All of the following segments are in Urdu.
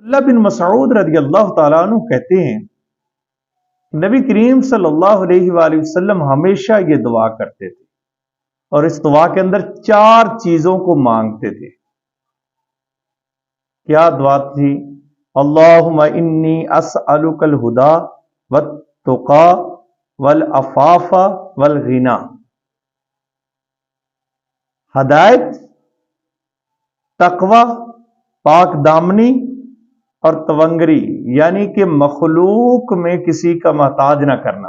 اللہ بن مسعود رضی اللہ تعالیٰ عنہ کہتے ہیں نبی کریم صلی اللہ علیہ وآلہ وسلم ہمیشہ یہ دعا کرتے تھے اور اس دعا کے اندر 4 چیزوں کو مانگتے تھے۔ کیا دعا تھی؟ اللہم انی اسألک الہدی والتقی والعفاف والغنی، ہدایت، تقوی، پاک دامنی اور تونگری، یعنی کہ مخلوق میں کسی کا محتاج نہ کرنا۔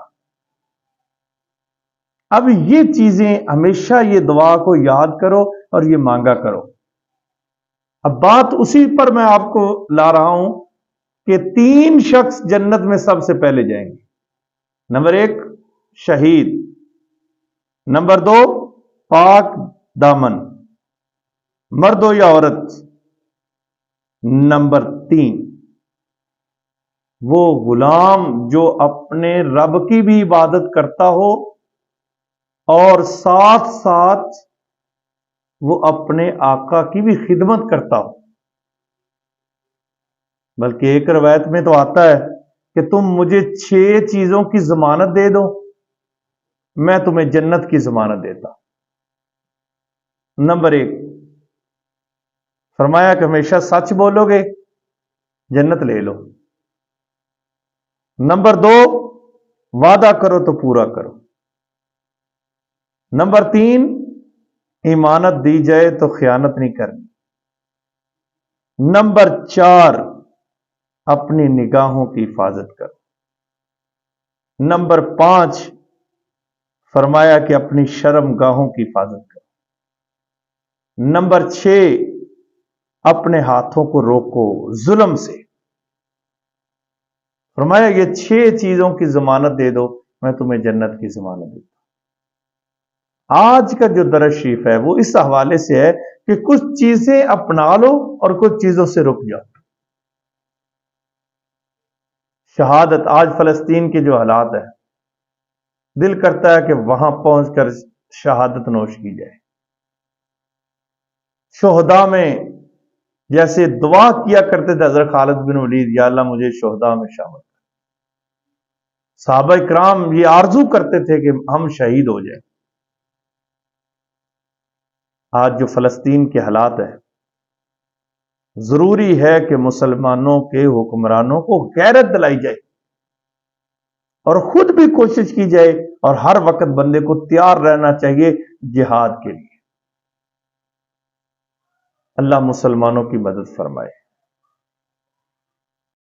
اب یہ چیزیں ہمیشہ یہ دعا کو یاد کرو اور یہ مانگا کرو۔ اب بات اسی پر میں آپ کو لا رہا ہوں کہ 3 شخص جنت میں سب سے پہلے جائیں گے۔ نمبر 1 شہید، نمبر 2 پاک دامن، مرد ہو یا عورت، نمبر 3 وہ غلام جو اپنے رب کی بھی عبادت کرتا ہو اور ساتھ ساتھ وہ اپنے آقا کی بھی خدمت کرتا ہو۔ بلکہ ایک روایت میں تو آتا ہے کہ تم مجھے 6 چیزوں کی ضمانت دے دو، میں تمہیں جنت کی ضمانت دیتا۔ نمبر 1 فرمایا کہ ہمیشہ سچ بولو گے جنت لے لو۔ نمبر 2 وعدہ کرو تو پورا کرو۔ نمبر 3 امانت دی جائے تو خیانت نہیں کرنی۔ نمبر 4 اپنی نگاہوں کی حفاظت کرو۔ نمبر 5 فرمایا کہ اپنی شرم گاہوں کی حفاظت کرو۔ نمبر 6 اپنے ہاتھوں کو روکو ظلم سے۔ فرمایا یہ 6 چیزوں کی ضمانت دے دو، میں تمہیں جنت کی ضمانت دیتا۔ آج کا جو درس شریف ہے وہ اس حوالے سے ہے کہ کچھ چیزیں اپنا لو اور کچھ چیزوں سے رک جاؤ۔ شہادت، آج فلسطین کے جو حالات ہیں، دل کرتا ہے کہ وہاں پہنچ کر شہادت نوش کی جائے۔ شہداء میں جیسے دعا کیا کرتے تھے حضرت خالد بن ولید، یا اللہ مجھے شہداء میں شامل کر۔ صحابہ کرام یہ آرزو کرتے تھے کہ ہم شہید ہو جائیں۔ آج جو فلسطین کے حالات ہیں، ضروری ہے کہ مسلمانوں کے حکمرانوں کو غیرت دلائی جائے اور خود بھی کوشش کی جائے، اور ہر وقت بندے کو تیار رہنا چاہیے جہاد کے لیے۔ اللہ مسلمانوں کی مدد فرمائے۔